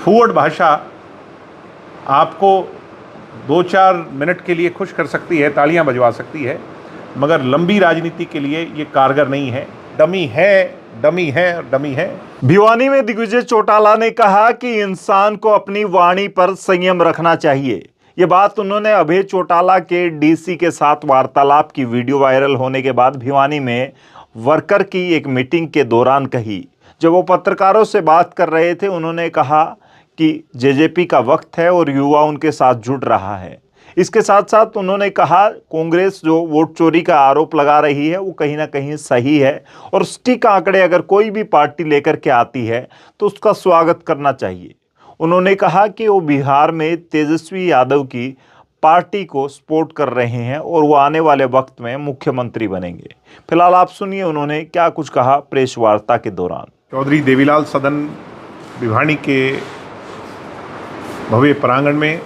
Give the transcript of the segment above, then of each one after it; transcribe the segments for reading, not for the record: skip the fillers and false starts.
फूहड़ भाषा आपको 2-4 मिनट के लिए खुश कर सकती है, तालियां बजवा सकती है, मगर लंबी राजनीति के लिए ये कारगर नहीं है। डमी है, डमी है और डमी है। भिवानी में दिग्विजय चौटाला ने कहा कि इंसान को अपनी वाणी पर संयम रखना चाहिए। ये बात उन्होंने अभय चौटाला के डीसी के साथ वार्तालाप की वीडियो वायरल होने के बाद भिवानी में वर्कर की एक मीटिंग के दौरान कही। जब वो पत्रकारों से बात कर रहे थे, उन्होंने कहा कि जेजेपी का वक्त है और युवा उनके साथ जुड़ रहा है। इसके साथ साथ उन्होंने कहा कांग्रेस जो वोट चोरी का आरोप लगा रही है वो कहीं ना कहीं सही है और सटीक आंकड़े अगर कोई भी पार्टी लेकर के आती है तो उसका स्वागत करना चाहिए। उन्होंने कहा कि वो बिहार में तेजस्वी यादव की पार्टी को सपोर्ट कर रहे हैं और वो आने वाले वक्त में मुख्यमंत्री बनेंगे। फिलहाल आप सुनिए उन्होंने क्या कुछ कहा प्रेस वार्ता के दौरान। चौधरी देवीलाल सदन भिवानी के भव्य प्रांगण में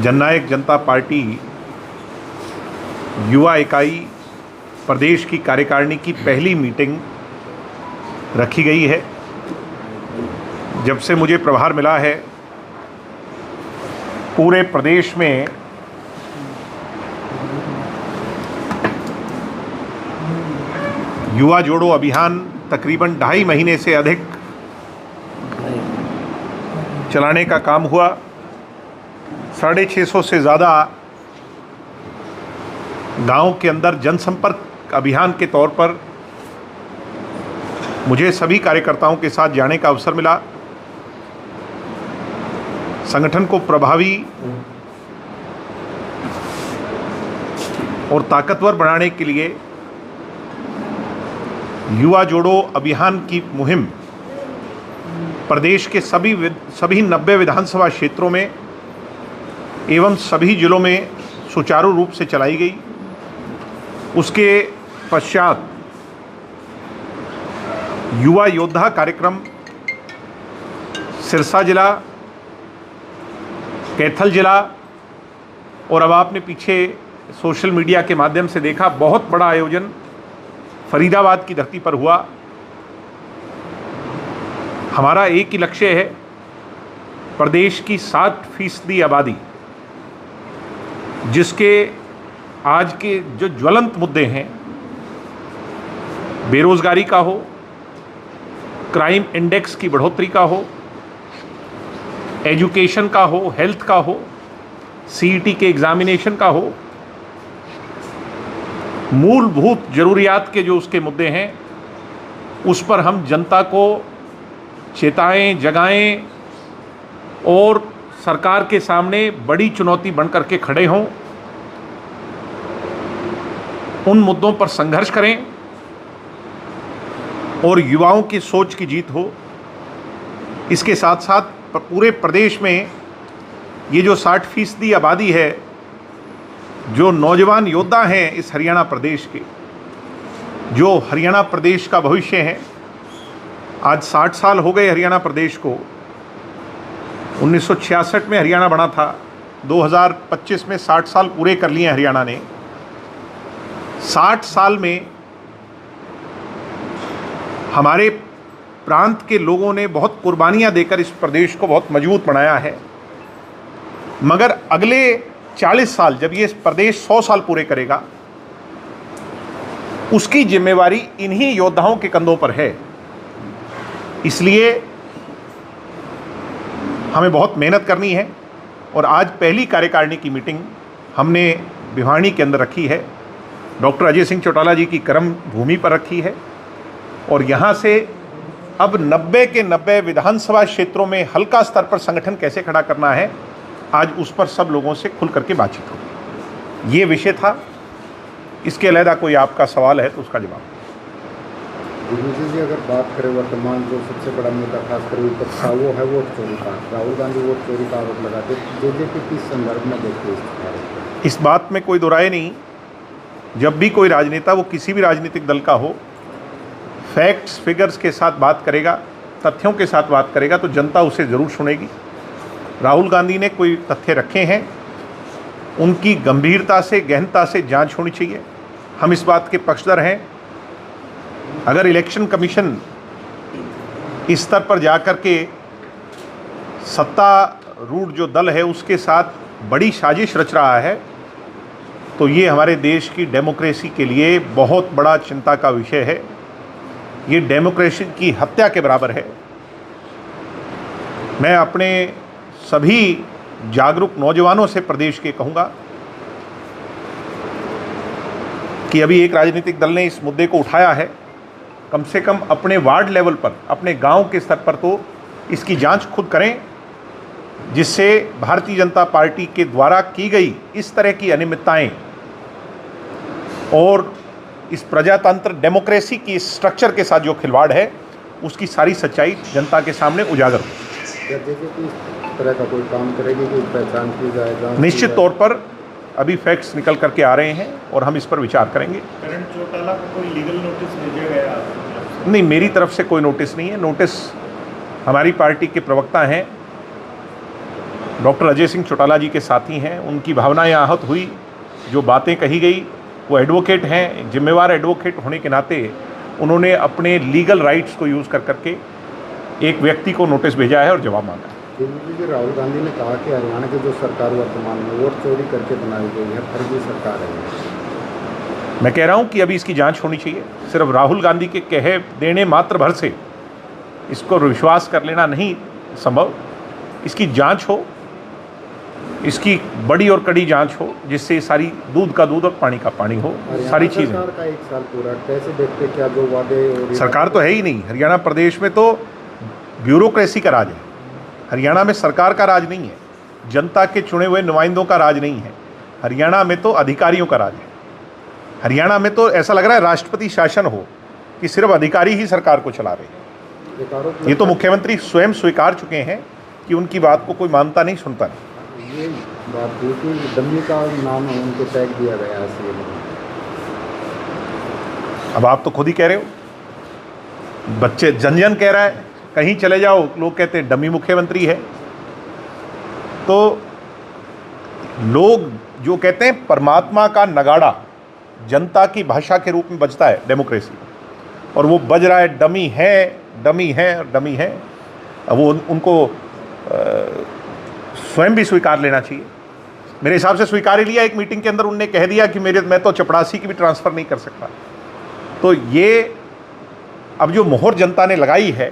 जननायक जनता पार्टी युवा इकाई प्रदेश की कार्यकारिणी की पहली मीटिंग रखी गई है। जब से मुझे प्रभार मिला है, पूरे प्रदेश में युवा जोड़ो अभियान तकरीबन 2.5 महीने से अधिक चलाने का काम हुआ। 650 से ज़्यादा गांव के अंदर जनसंपर्क अभियान के तौर पर मुझे सभी कार्यकर्ताओं के साथ जाने का अवसर मिला। संगठन को प्रभावी और ताकतवर बनाने के लिए युवा जोड़ो अभियान की मुहिम प्रदेश के सभी 90 विधानसभा क्षेत्रों में एवं सभी जिलों में सुचारू रूप से चलाई गई। उसके पश्चात युवा योद्धा कार्यक्रम सिरसा जिला, कैथल जिला और अब आपने पीछे सोशल मीडिया के माध्यम से देखा बहुत बड़ा आयोजन फरीदाबाद की धरती पर हुआ। हमारा एक ही लक्ष्य है, प्रदेश की 60% आबादी, जिसके आज के जो ज्वलंत मुद्दे हैं, बेरोजगारी का हो, क्राइम इंडेक्स की बढ़ोतरी का हो, एजुकेशन का हो, हेल्थ का हो, सीईटी के एग्जामिनेशन का हो, मूलभूत जरूरियात के जो उसके मुद्दे हैं उस पर हम जनता को चेताएं, जगाएं और सरकार के सामने बड़ी चुनौती बनकर के खड़े हों, उन मुद्दों पर संघर्ष करें और युवाओं की सोच की जीत हो। इसके साथ साथ पूरे प्रदेश में ये जो 60% आबादी है, जो नौजवान योद्धा हैं इस हरियाणा प्रदेश के, जो हरियाणा प्रदेश का भविष्य है। आज 60 साल हो गए हरियाणा प्रदेश को। 1966 में हरियाणा बना था, 2025 में 60 साल पूरे कर लिए हरियाणा ने। 60 साल में हमारे प्रांत के लोगों ने बहुत कुर्बानियां देकर इस प्रदेश को बहुत मजबूत बनाया है, मगर अगले 40 साल जब ये प्रदेश 100 साल पूरे करेगा, उसकी जिम्मेवारी इन्हीं योद्धाओं के कंधों पर है। इसलिए हमें बहुत मेहनत करनी है और आज पहली कार्यकारिणी की मीटिंग हमने भिवानी के अंदर रखी है। डॉक्टर अजय सिंह चौटाला जी की कर्म भूमि पर रखी है और यहाँ से अब 90 के 90 विधानसभा क्षेत्रों में हल्का स्तर पर संगठन कैसे खड़ा करना है, आज उस पर सब लोगों से खुल करके बातचीत होगी। ये विषय था। इसके अलावा कोई आपका सवाल है तो उसका जवाब। दिग्विजय जी, अगर बात करें वर्तमान जो सबसे बड़ा मुद्दा खासकर विपक्ष का, वो है वोट चोरी का। राहुल गांधी वोट चोरी का आरोप लगाते, जेजेपी किस संदर्भ में देखते हैं इस बात में कोई दो राय नहीं। जब भी कोई राजनेता, वो किसी भी राजनीतिक दल का हो, फैक्ट्स फिगर्स के साथ बात करेगा, तथ्यों के साथ बात करेगा तो जनता उसे ज़रूर सुनेगी। राहुल गांधी ने कोई तथ्य रखे हैं, उनकी गंभीरता से, गहनता से जांच होनी चाहिए। हम इस बात के पक्षधर हैं। अगर इलेक्शन कमीशन इस स्तर पर जाकर के सत्तारूढ़ जो दल है उसके साथ बड़ी साजिश रच रहा है, तो ये हमारे देश की डेमोक्रेसी के लिए बहुत बड़ा चिंता का विषय है। ये डेमोक्रेसी की हत्या के बराबर है। मैं अपने सभी जागरूक नौजवानों से प्रदेश के कहूँगा कि अभी एक राजनीतिक दल ने इस मुद्दे को उठाया है, कम से कम अपने वार्ड लेवल पर, अपने गांव के स्तर पर तो इसकी जांच खुद करें, जिससे भारतीय जनता पार्टी के द्वारा की गई इस तरह की अनियमितताएं और इस प्रजातंत्र डेमोक्रेसी की स्ट्रक्चर के साथ जो खिलवाड़ है उसकी सारी सच्चाई जनता के सामने उजागर हो। इस तरह का कोई काम करेगी कि पहचान की जाए? निश्चित तौर पर अभी फैक्ट्स निकल करके आ रहे हैं और हम इस पर विचार करेंगे। करण चौटाला को कोई लीगल नोटिस भेजा गया? नहीं, मेरी तरफ से कोई नोटिस नहीं है। नोटिस हमारी पार्टी के प्रवक्ता हैं, डॉक्टर अजय सिंह चौटाला जी के साथी हैं, उनकी भावनाएं आहत हुई, जो बातें कही गई, वो एडवोकेट हैं, जिम्मेवार एडवोकेट होने के नाते उन्होंने अपने लीगल राइट्स को यूज़ कर करके एक व्यक्ति को नोटिस भेजा है और जवाब मांगा है। राहुल गांधी ने कहा कि हरियाणा की जो सरकार वर्तमान में वोट चोरी करके बनाई गई है, फर्जी सरकार है। मैं कह रहा हूँ कि अभी इसकी जांच होनी चाहिए। सिर्फ राहुल गांधी के कहे देने मात्र भर से इसको विश्वास कर लेना नहीं संभव। इसकी जांच हो, इसकी बड़ी और कड़ी जांच हो, जिससे सारी दूध का दूध और पानी का पानी हो, सारी चीज़ें। सरकार का 1 साल पूरा कैसे देखते, क्या जो वादे और सरकार तो है ही नहीं। हरियाणा प्रदेश में तो ब्यूरोक्रेसी का राज है। हरियाणा में सरकार का राज नहीं है, जनता के चुने हुए नुमाइंदों का राज नहीं है। हरियाणा में तो अधिकारियों का राज है। हरियाणा में तो ऐसा लग रहा है राष्ट्रपति शासन हो कि सिर्फ अधिकारी ही सरकार को चला रहे हैं। ये तो मुख्यमंत्री स्वयं स्वीकार चुके हैं कि उनकी बात को कोई मानता नहीं, सुनता नहीं। ये बात हुई कि डमी का नाम उनको टैग दिया गया है सीएम। अब आप तो खुद ही कह रहे हो, बच्चे जन जन कह रहा है, कहीं चले जाओ लोग कहते हैं डमी मुख्यमंत्री है। तो लोग जो कहते हैं परमात्मा का नगाड़ा जनता की भाषा के रूप में बजता है डेमोक्रेसी, और वो बज रहा है डमी है, डमी है, डमी है। अब वो उनको स्वयं भी स्वीकार लेना चाहिए। मेरे हिसाब से स्वीकार ही लिया। एक मीटिंग के अंदर उनने कह दिया कि मैं तो चपरासी की भी ट्रांसफ़र नहीं कर सकता। तो ये अब जो मोहर जनता ने लगाई है,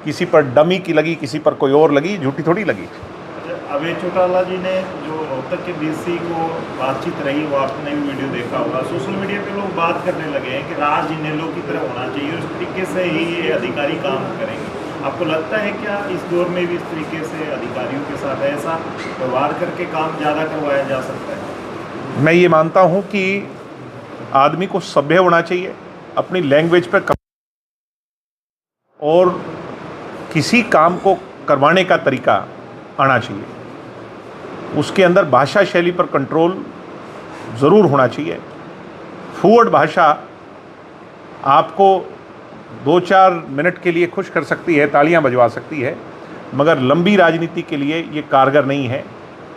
किसी पर डमी की लगी, किसी पर कोई और लगी, झूठी थोड़ी लगी। अभय चौटाला जी ने जो रोहतक के डीसी को बातचीत रही, वो आपने भी वीडियो देखा होगा, सोशल मीडिया पे लोग बात करने लगे हैं कि राज इनेलो की तरह होना चाहिए, उस तरीके से ही ये अधिकारी काम करेंगे। आपको लगता है क्या इस दौर में भी इस तरीके से अधिकारियों के साथ ऐसा व्यवहार करके काम ज़्यादा करवाया जा सकता है? मैं ये मानता हूँ कि आदमी को सभ्य होना चाहिए, अपनी लैंग्वेज पर और किसी काम को करवाने का तरीका आना चाहिए। उसके अंदर भाषा शैली पर कंट्रोल ज़रूर होना चाहिए। फूहड़ भाषा आपको 2-4 मिनट के लिए खुश कर सकती है, तालियां बजवा सकती है, मगर लंबी राजनीति के लिए ये कारगर नहीं है,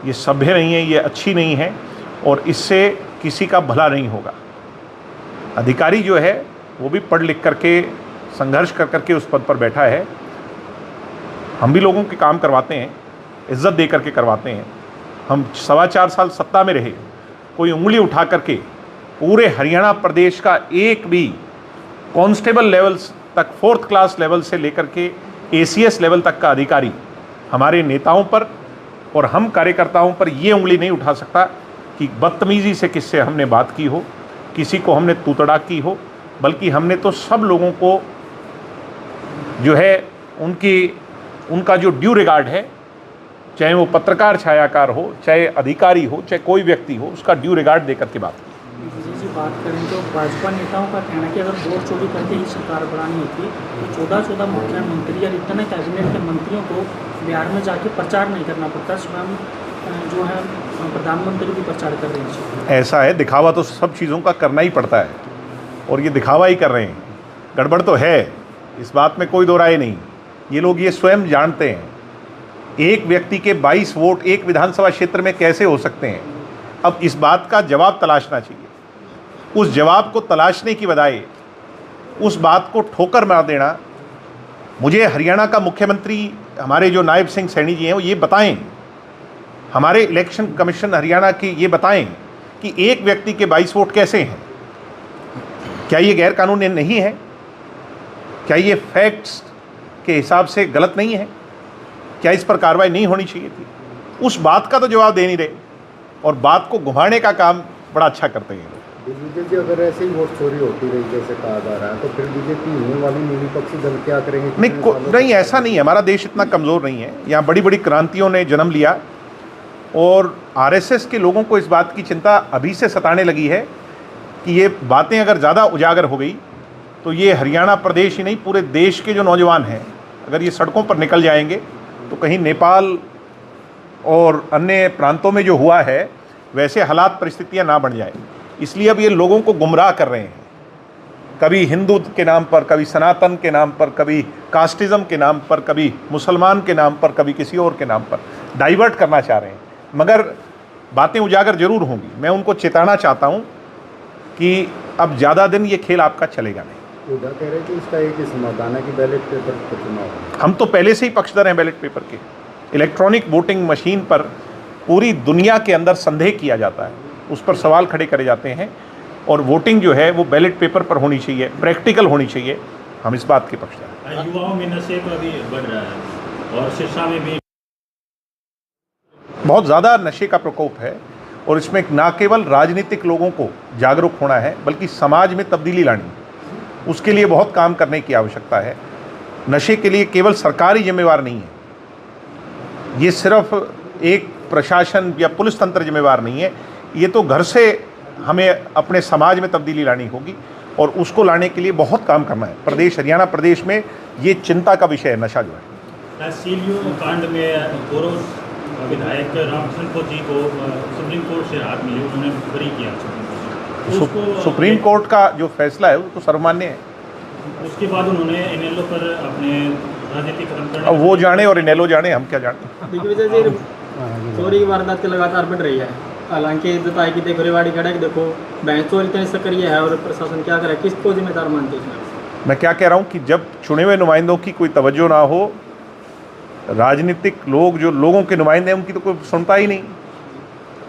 ये सभ्य नहीं है, ये अच्छी नहीं है, और इससे किसी का भला नहीं होगा। अधिकारी जो है वो भी पढ़ लिख करके, संघर्ष कर करके उस पद पर बैठा है। हम भी लोगों के काम करवाते हैं, इज्जत दे करके करवाते हैं। हम 4.25 साल सत्ता में रहे, कोई उंगली उठा करके पूरे हरियाणा प्रदेश का एक भी कांस्टेबल लेवल तक, 4th क्लास लेवल से लेकर के ACS लेवल तक का अधिकारी हमारे नेताओं पर और हम कार्यकर्ताओं पर ये उंगली नहीं उठा सकता कि बदतमीज़ी से किससे हमने बात की हो, किसी को हमने तूतड़ा की हो, बल्कि हमने तो सब लोगों को जो है उनका जो ड्यू रिगार्ड है, चाहे वो पत्रकार छायाकार हो, चाहे अधिकारी हो, चाहे कोई व्यक्ति हो, उसका ड्यू रिगार्ड देकर के बात जी बात करें तो भाजपा नेताओं का कहना है कि अगर वोट चोरी करके ही सरकार बनानी होती तो 14 मुख्यमंत्री और इतने कैबिनेट के मंत्रियों को बिहार में जाके प्रचार नहीं करना पड़ता, स्वयं जो है प्रधानमंत्री भी प्रचार कर रहे हैं। ऐसा है, दिखावा तो सब चीज़ों का करना ही पड़ता है और ये दिखावा ही कर रहे हैं। गड़बड़ तो है, इस बात में कोई दो राय नहीं। ये लोग ये स्वयं जानते हैं एक व्यक्ति के 22 वोट एक विधानसभा क्षेत्र में कैसे हो सकते हैं। अब इस बात का जवाब तलाशना चाहिए। उस जवाब को तलाशने की बजाय उस बात को ठोकर मार देना, मुझे हरियाणा का मुख्यमंत्री हमारे जो नायब सिंह सैनी जी हैं वो ये बताएं, हमारे इलेक्शन कमीशन हरियाणा के ये बताएं कि एक व्यक्ति के 22 वोट कैसे हैं। क्या ये गैर कानूनी नहीं है? क्या ये फैक्ट्स के हिसाब से गलत नहीं है? क्या इस पर कार्रवाई नहीं होनी चाहिए थी? उस बात का तो जवाब दे नहीं रहे और बात को घुमाने का काम बड़ा अच्छा करते हैं। दिग्विजय जी, अगर ऐसे ही वोट चोरी होती रही जैसे कहा जा रहा है तो फिर बीजेपी होने वाली विपक्षी दल क्या करेंगे? नहीं, ऐसा नहीं है। हमारा देश इतना कमज़ोर नहीं है। यहाँ बड़ी बड़ी क्रांतियों ने जन्म लिया और आरएसएस के लोगों को इस बात की चिंता अभी से सताने लगी है कि ये बातें अगर ज़्यादा उजागर हो गई तो ये हरियाणा प्रदेश ही नहीं पूरे देश के जो नौजवान हैं अगर ये सड़कों पर निकल जाएंगे तो कहीं नेपाल और अन्य प्रांतों में जो हुआ है वैसे हालात परिस्थितियां ना बन जाए। इसलिए अब ये लोगों को गुमराह कर रहे हैं, कभी हिंदू के नाम पर, कभी सनातन के नाम पर, कभी कास्टिज़म के नाम पर, कभी मुसलमान के नाम पर, कभी किसी और के नाम पर डाइवर्ट करना चाह रहे हैं। मगर बातें उजागर जरूर होंगी। मैं उनको चेताना चाहता हूं कि अब ज़्यादा दिन ये खेल आपका चलेगा नहीं। उधर कह रहे हैं कि इसका एक ही समाधान है कि बैलेट पेपर पर चुनाव। हम तो पहले से ही पक्षधर हैं बैलेट पेपर के। इलेक्ट्रॉनिक वोटिंग मशीन पर पूरी दुनिया के अंदर संदेह किया जाता है, उस पर सवाल खड़े करे जाते हैं और वोटिंग जो है वो बैलेट पेपर पर होनी चाहिए, प्रैक्टिकल होनी चाहिए। हम इस बात के पक्षधर हैं। युवाओं में नशे का भी बढ़ रहा है और शिक्षा में भी बहुत ज़्यादा नशे का प्रकोप है और इसमें ना केवल राजनीतिक लोगों को जागरूक होना है बल्कि समाज में तब्दीली लानी, उसके लिए बहुत काम करने की आवश्यकता है। नशे के लिए केवल सरकार ही जिम्मेवार नहीं है, ये सिर्फ एक प्रशासन या पुलिस तंत्र जिम्मेवार नहीं है, ये तो घर से हमें अपने समाज में तब्दीली लानी होगी और उसको लाने के लिए बहुत काम करना है। प्रदेश हरियाणा प्रदेश में ये चिंता का विषय है नशा जो है। सीलियो कांड में पूर्व विधायक रामकृष्ण जी को सुप्रीम कोर्ट से राहत मिली, उन्होंने बरी किया। सुप्रीम कोर्ट का जो फैसला है वो तो सर्वमान्य है। उसके बाद उन्होंने इनेलो पर अपने राजनीतिक अब वो जाने और इनेलो जाने, हम क्या जाने। दिग्विजय जी, चोरी की वारदात लगातार बढ़ रही है, हालांकि बताया कि देखो रेवाड़ी खड़ा है कि देखो बैंक चोरी इतनी सक्रिय है और प्रशासन क्या करे, किसको जिम्मेदार मानते हैं? मैं क्या कह रहा हूँ कि जब चुने हुए नुमाइंदों की कोई तवज्जो ना हो, राजनीतिक लोग जो लोगों के नुमाइंदे हैं उनकी तो कोई सुनता ही नहीं,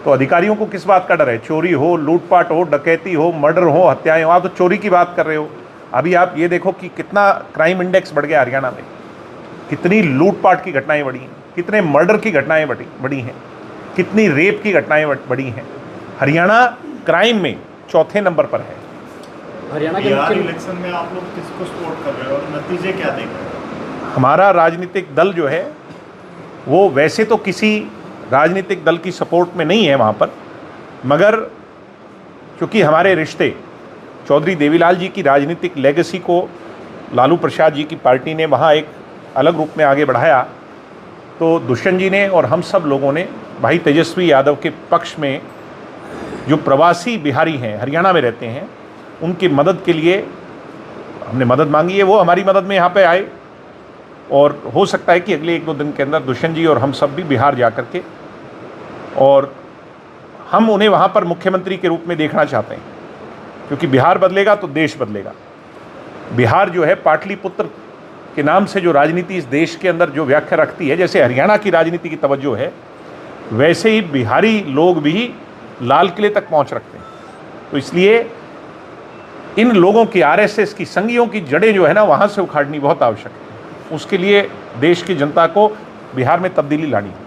तो अधिकारियों को किस बात का डर है? चोरी हो, लूटपाट हो, डकैती हो, मर्डर हो, हत्याएं हो, आप तो चोरी की बात कर रहे हो। अभी आप ये देखो कि कितना क्राइम इंडेक्स बढ़ गया हरियाणा में, कितनी लूटपाट की घटनाएं बढ़ी हैं, कितने मर्डर की घटनाएं बढ़ी हैं, कितनी रेप की घटनाएं बढ़ी हैं। हरियाणा क्राइम में चौथे नंबर पर है। हरियाणा के बिहार इलेक्शन में आप लोग किसको सपोर्ट कर रहे हो और नतीजे क्या देख रहे हो? हमारा राजनीतिक दल जो है वो वैसे तो किसी राजनीतिक दल की सपोर्ट में नहीं है वहाँ पर, मगर चूँकि हमारे रिश्ते चौधरी देवीलाल जी की राजनीतिक लेगेसी को लालू प्रसाद जी की पार्टी ने वहाँ एक अलग रूप में आगे बढ़ाया, तो दुष्यंत जी ने और हम सब लोगों ने भाई तेजस्वी यादव के पक्ष में जो प्रवासी बिहारी हैं, हरियाणा में रहते हैं, उनकी मदद के लिए हमने मदद मांगी है। वो हमारी मदद में यहाँ पे आए और हो सकता है कि अगले 1-2 दिन के अंदर दुष्यंत जी और हम सब भी बिहार जा कर के, और हम उन्हें वहाँ पर मुख्यमंत्री के रूप में देखना चाहते हैं, क्योंकि बिहार बदलेगा तो देश बदलेगा। बिहार जो है पाटलिपुत्र के नाम से जो राजनीति इस देश के अंदर जो व्याख्या रखती है, जैसे हरियाणा की राजनीति की तवज्जो है, वैसे ही बिहारी लोग भी लाल किले तक पहुँच रखते हैं। तो इसलिए इन लोगों की, आरएसएस की संगियों की जड़ें जो है ना वहाँ से उखाड़नी बहुत आवश्यक है। उसके लिए देश की जनता को बिहार में तब्दीली लानी है।